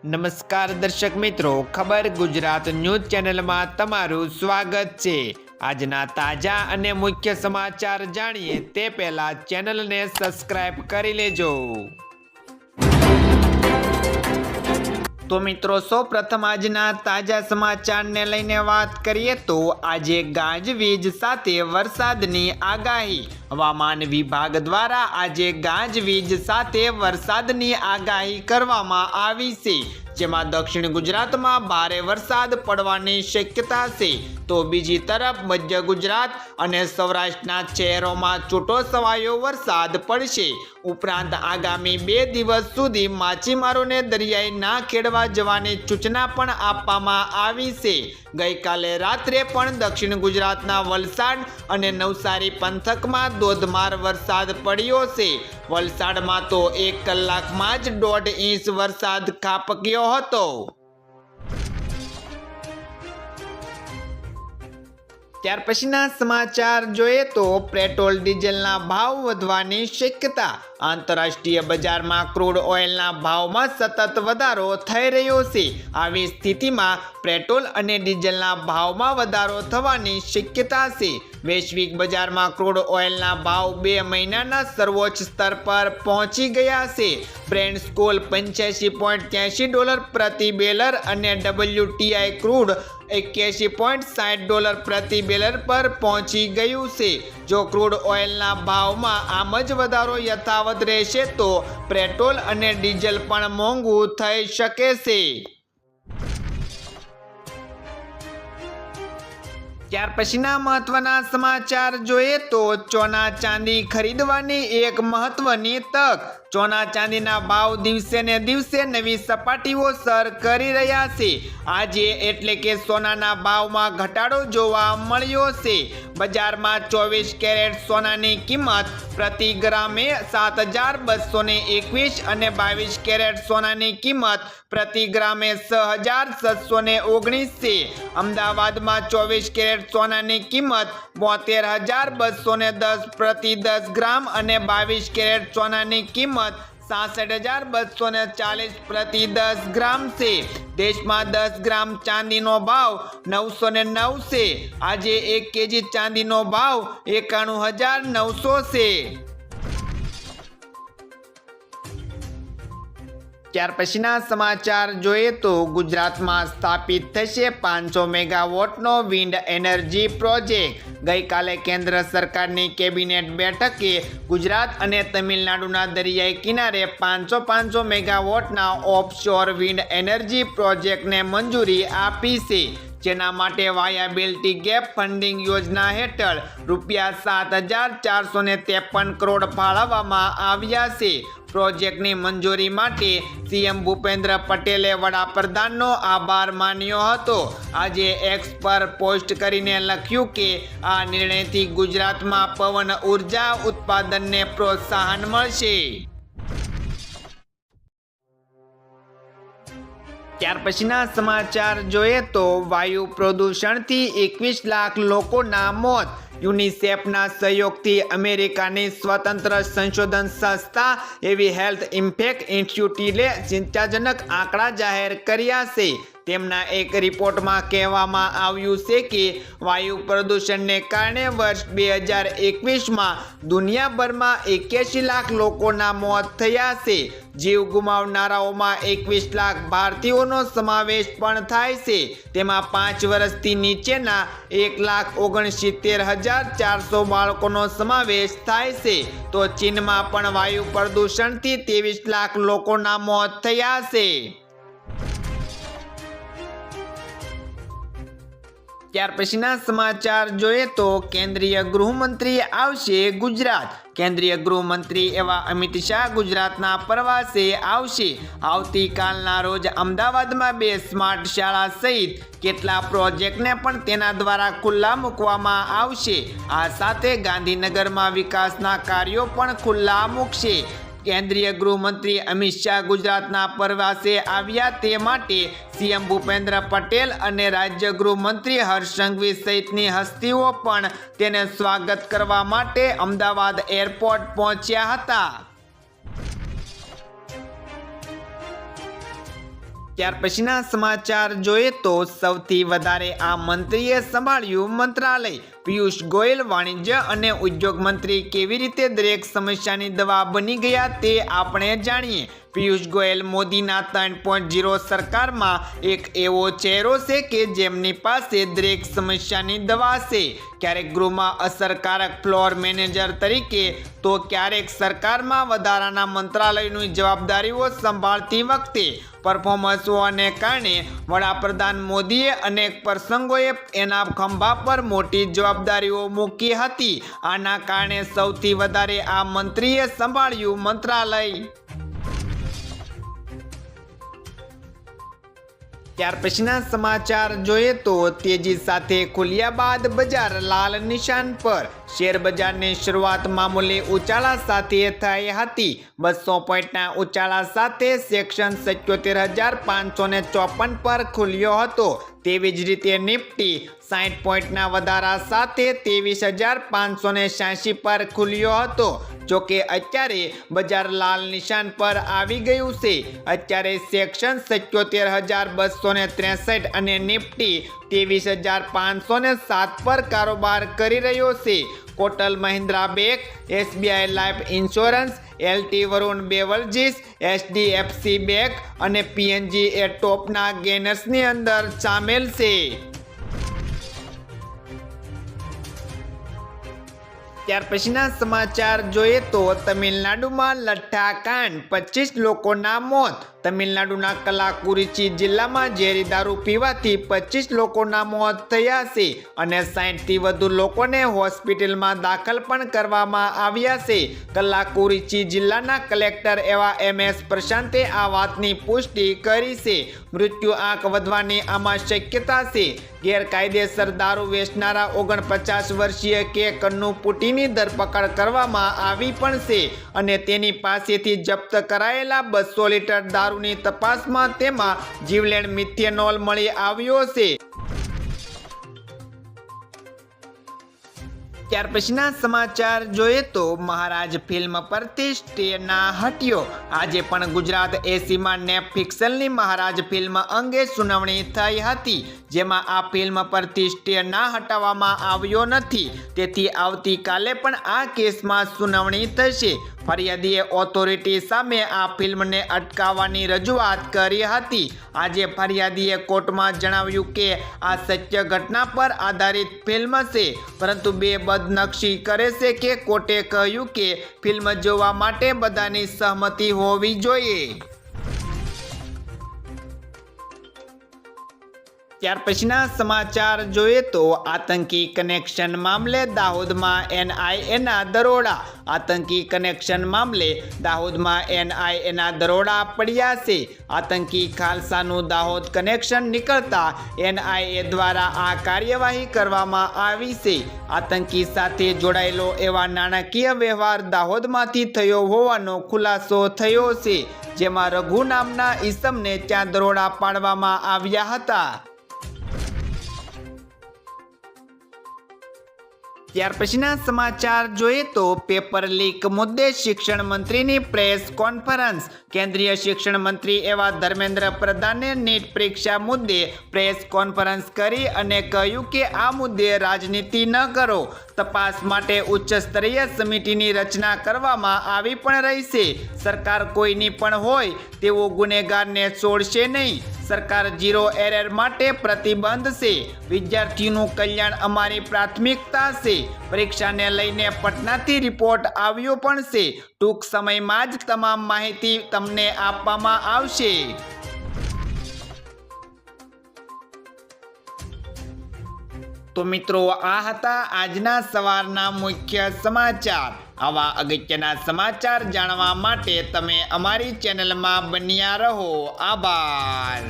નમસ્કાર દર્શક મિત્રો, ખબર ગુજરાત ન્યૂઝ ચેનલમાં તમારું સ્વાગત છે। આજના તાજા અને મુખ્ય સમાચાર જાણીએ તે પહેલા ચેનલને સબસ્ક્રાઇબ કરી લેજો। તો મિત્રો, સૌપ્રથમ આજના તાજા સમાચારને લઈને વાત કરીએ તો આજે ગાજવીજ સાથે વરસાદની આગાહી। હવામાન વિભાગ દ્વારા આજે ગાજવીજ સાથે વરસાદની આગાહી કરવામાં આવી છે, જેમાં દક્ષિણ ગુજરાતમાં ભારે વરસાદ પડવાની શક્યતા છે, તો બીજી તરફ મધ્ય ગુજરાત અને સૌરાષ્ટ્રના શહેરોમાં છૂટોછવાયો વરસાદ પડશે। ઉપરાંત આગામી 2 દિવસ સુધી માછીમારોને દરિયાઈ ના ખેડવા જવાની સૂચના પણ આપવામાં આવી છે। ગઈકાલે રાત્રે પણ દક્ષિણ ગુજરાતના વલસાડ અને નવસારી પંથકમાં ધોધમાર વરસાદ પડ્યો છે। વલસાડમાં તો 1 કલાકમાં જ 1.5 ઇંચ વરસાદ ખાબક્યો હતો। ત્યાર પછીના સમાચાર જોઈએ તો પેટ્રોલ ડીઝલના ભાવ વધવાની શક્યતા। આંતરરાષ્ટ્રીય બજારમાં ક્રૂડ ઓઇલના ભાવમાં સતત વધારો થઈ રહ્યો છે। આવી સ્થિતિમાં પેટ્રોલ અને ડીઝલના ભાવમાં વધારો થવાની શક્યતા છે। વૈશ્વિક બજારમાં ક્રૂડ ઓઇલના ભાવ 2 મહિનાના સર્વોચ્ચ સ્તર પર પહોંચી ગયા છે। બ્રેન્ટ સ્કોલ $85.83 પ્રતિ બેરલ અને WTI ક્રૂડ $81.60 પ્રતિ બેરલ પર પહોંચી ગયું છે। જો ક્રૂડ ઓઇલના ભાવમાં આમ જ વધારો યથાવત રહેશે તો પેટ્રોલ અને ડીઝલ પણ મોંઘું થઈ શકે છે। ત્યાર પછીના મહત્વના સમાચાર જોઈએ તો સોના ચાંદી ખરીદવાની એક મહત્વની તક। સોના ચાંદીના ભાવ દિવસે ને દિવસે નવી સપાટીઓ સર કરી રહ્યા છે। આજે એટલે કે સોનાના ભાવમાં ઘટાડો જોવા મળ્યો છે। બજારમાં 24 કેરેટ સોનાની કિંમત પ્રતિ ગ્રામે 7,221 અને 22 કેરેટ સોનાની કિંમત પ્રતિ ગ્રામે 6,719 છે। અમદાવાદમાં 24 કેરેટ સોનાની કિંમત 72,210 પ્રતિ 10 ગ્રામ અને 22 કેરેટ સોનાની કિંમત 66,240 પ્રતિ 10 ગ્રામ છે। દેશમાં 10 ગ્રામ ચાંદીનો ભાવ 909 છે। આજે 1 કેજી ચાંદીનો ભાવ 91,900 છે। ત્યાર પછીના સમાચાર જોઈએ તો ગુજરાતમાં સ્થાપિત થશે 500 મેગાવોટનો વિન્ડ એનર્જી પ્રોજેક્ટ। ગઈકાલે કેન્દ્ર સરકારની કેબિનેટ બેઠકે ગુજરાત અને તમિલનાડુના દરિયાઈ કિનારે 500 મેગાવોટના ઓફશોર વિન્ડ એનર્જી પ્રોજેક્ટને મંજૂરી આપી છે, જેના માટે વાયાબિલિટી ગેપ ફંડિંગ યોજના હેઠળ ₹7,453 કરોડ ફાળવવામાં આવ્યા છે। પ્રોજેક્ટની મંજૂરી માટે સીએમ ભૂપેન્દ્ર પટેલે વડાપ્રધાનનો આભાર માન્યો હતો। આજે એક્સ પર પોસ્ટ કરીને લખ્યું કે આ નિર્ણયથી ગુજરાતમાં પવન ઉર્જા ઉત્પાદનને પ્રોત્સાહન મળશે। ત્યાર પછીના સમાચાર જોઈએ તો વાયુ પ્રદૂષણથી 21 લાખ લોકોના મોત। યુનિસેફના સહયોગથી અમેરિકાની સ્વતંત્ર સંશોધન સંસ્થા એવી હેલ્થ ઇમ્પેક્ટ ઇન્સ્ટિટ્યૂટે ચિંતાજનક આંકડા જાહેર કર્યા છે। તેમના એક રિપોર્ટમાં કહેવામાં આવ્યું છે કે વાયુ પ્રદૂષણને કારણે વર્ષ 2021માં દુનિયાભરમાં 81 લાખ લોકોના મોત થયા છે। જીવ ગુમાવનારાઓમાં 21 લાખ ભારતીયોનો સમાવેશ પણ થાય છે। તેમાં 5 વર્ષથી નીચેના 1,69,400 બાળકોનો સમાવેશ થાય છે। તો ચીનમાં પણ વાયુ પ્રદૂષણથી 23 લાખ લોકોના મોત થયા છે। ત્યાર પછીના સમાચાર જોઈએ તો કેન્દ્રીય ગૃહમંત્રી આવશે ગુજરાત। કેન્દ્રીય ગૃહમંત્રી એવા અમિત શાહ ગુજરાતના પ્રવાસે આવશે। આવતીકાલના રોજ અમદાવાદમાં 2 સ્માર્ટ શાળા સહિત કેટલા પ્રોજેક્ટને પણ તેના દ્વારા ખુલ્લા મૂકવામાં આવશે। આ સાથે ગાંધીનગરમાં વિકાસના કાર્યો પણ ખુલ્લા મૂકશે। કેન્દ્રીય ગૃહમંત્રી અમિત શાહ ગુજરાતના પ્રવાસે આવ્યા તે માટે સીએમ ભૂપેન્દ્ર પટેલ અને રાજ્ય ગૃહમંત્રી હર્ષ સંઘવી સહિતની હસ્તીઓ પણ તેને સ્વાગત કરવા માટે અમદાવાદ એરપોર્ટ પહોંચ્યા હતા। ત્યાર પછીના સમાચાર જોઈએ તો સૌથી વધારે આ મંત્રીએ સંભાળ્યું મંત્રાલય. પિયુષ ગોયલ વાણિજ્ય અને ઉદ્યોગ મંત્રી કેવી રીતે દરેક સમસ્યાની દવા બની ગયા તે આપણે જાણીએ. પિયુષ ગોયલ મોદીના 3.0 સરકારમાં એક એવો ચહેરો છે કે જેમની પાસે દરેક સમસ્યાની દવા છે. ક્યારેક ગૃહમાં અસરકારક ફ્લોર મેનેજર તરીકે તો ક્યારેક સરકારમાં વધારાના મંત્રાલયની જવાબદારીઓ સંભાળતી વખતે પરફોર્મન્સ હોવાને કારણે વડાપ્રધાન મોદીએ અનેક પ્રસંગોએ એના ખંભા પર મોટી જવાબદારીઓ મૂકી હતી. આના કારણે સૌથી વધારે આ મંત્રીએ સંભાળ્યું મંત્રાલય. ત્યાર પછીના સમાચાર જોઈએ તો તેજી સાથે ખુલ્યા બાદ બજાર લાલ નિશાન પર. શેર બજારની શરૂઆત મામૂલી ઉછાળા સાથે થઈ હતી. 200 પોઈન્ટના ઉછાળા સાથે સેક્શન 77,554 પર ખુલ્યો હતો. તેવી જ રીતે નિફ્ટી 60 પોઈન્ટના વધારા સાથે 23,586 પર ખુલ્યો હતો. જોકે અત્યારે બજાર લાલ નિશાન પર આવી ગયું છે. અત્યારે સેક્શન 77,263 અને નિફ્ટી 23,507 પર કારોબાર કરી રહ્યો છે. Kotak Mahindra bank, SBI life insurance, LT Varun beverages, HDFC bank અને પીએનજી એ ટોપના ગેનર્સની અંદર સામેલ છે. ત્યાર પછીના સમાચાર જોઈએ તો તમિલનાડુમાં લઠ્ઠાકાંડ, 25 લોકોના મોત. તમિલનાડુના કલાકુરિચી જિલ્લામાં ઝેરી દારૂ પીવાથી 25 લોકોના મોત થયા છે અને 60થી વધુ લોકોને હોસ્પિટલમાં દાખલ પણ કરવામાં આવ્યા છે. કલાકુરિચી જિલ્લાના કલેક્ટર એવા MS પ્રશાંતે આ વાતની પુષ્ટિ કરી છે. મૃત્યુ આંક વધવાની આમાં શક્યતા છે. ગેરકાયદેસર દારૂ વેચનારા 49 વર્ષીય કે કન્નુપુટીની ધરપકડ કરવામાં આવી પણ છે અને તેની પાસેથી જપ્ત કરાયેલા 200 લીટર દારૂની તપાસમાં તેમાં જીવલેણ મિથેનોલ મળી આવ્યો છે. ત્યાર પછીના સમાચાર જોઈએ તો મહારાજ ફિલ્મ પરથી સ્ટે ના હટ્યો. આજે પણ ગુજરાત એસીમાં નેપ ફિક્શનની મહારાજ ફિલ્મ અંગે સુનાવણી થઈ હતી, જેમાં આ ફિલ્મ પરથી સ્ટે ના હટાવવામાં આવ્યો નથી. તેથી આવતીકાલે પણ આ કેસમાં સુનાવણી થશે. ફરિયાદીએ ઓથોરિટી સામે આ ફિલ્મને અટકાવવાની રજૂઆત કરી હતી. આજે ફરિયાદીએ કોર્ટમાં જણાવ્યું કે આ સત્ય ઘટના પર આધારિત ફિલ્મ છે, પરંતુ બે બદનક્ષી કરે છે કે કોર્ટે કહ્યું કે ફિલ્મ જોવા માટે બધાની સહમતિ હોવી જોઈએ. ત્યાર પછીના સમાચાર જોઈએ તો આતંકી કનેક્શન મામલે દાહોદમાં NIAના દરોડા. આતંકી કનેક્શન મામલે દાહોદમાં NIAના દરોડા પડ્યા છે. આતંકી ખાલસાનું દાહોદ કનેક્શન નીકળતા NIA દ્વારા આ કાર્યવાહી કરવામાં આવી છે. આતંકી સાથે જોડાયેલો એવા નાણાકીય વ્યવહાર દાહોદમાંથી થયો હોવાનો ખુલાસો થયો છે, જેમાં રઘુ નામના ઈસમને ત્યાં દરોડા પાડવામાં આવ્યા હતા. ત્યાર પછીના સમાચાર જોઈએ તો પેપર લીક મુદ્દે શિક્ષણ મંત્રીની પ્રેસ કોન્ફરન્સ. કેન્દ્રીય શિક્ષણ મંત્રી એવા ધર્મેન્દ્ર પ્રધાને નીટ પરીક્ષા મુદ્દે પ્રેસ કોન્ફરન્સ કરી અને કહ્યું કે આ મુદ્દે રાજનીતિ ન કરો. તપાસ માટે ઉચ્ચ સ્તરીય સમિતિની રચના કરવામાં આવી પણ રહી છે. સરકાર કોઈની પણ હોય તેવો ગુનેગારને છોડશે નહીં. સરકાર ઝીરો એરર માટે પ્રતિબદ્ધ છે. વિદ્યાર્થીઓનું કલ્યાણ અમારી પ્રાથમિકતા છે. પરીક્ષાને લઈને પટનાથી રિપોર્ટ આવ્યો પણ છે. ટૂંક સમયમાં જ તમામ માહિતી તમને આપવામાં આવશે. તો મિત્રો, આ હતા આજના સવારના મુખ્ય સમાચાર. આવા અગત્યના સમાચાર જાણવા માટે તમે અમારી ચેનલમાં બન્યા રહો. આભાર.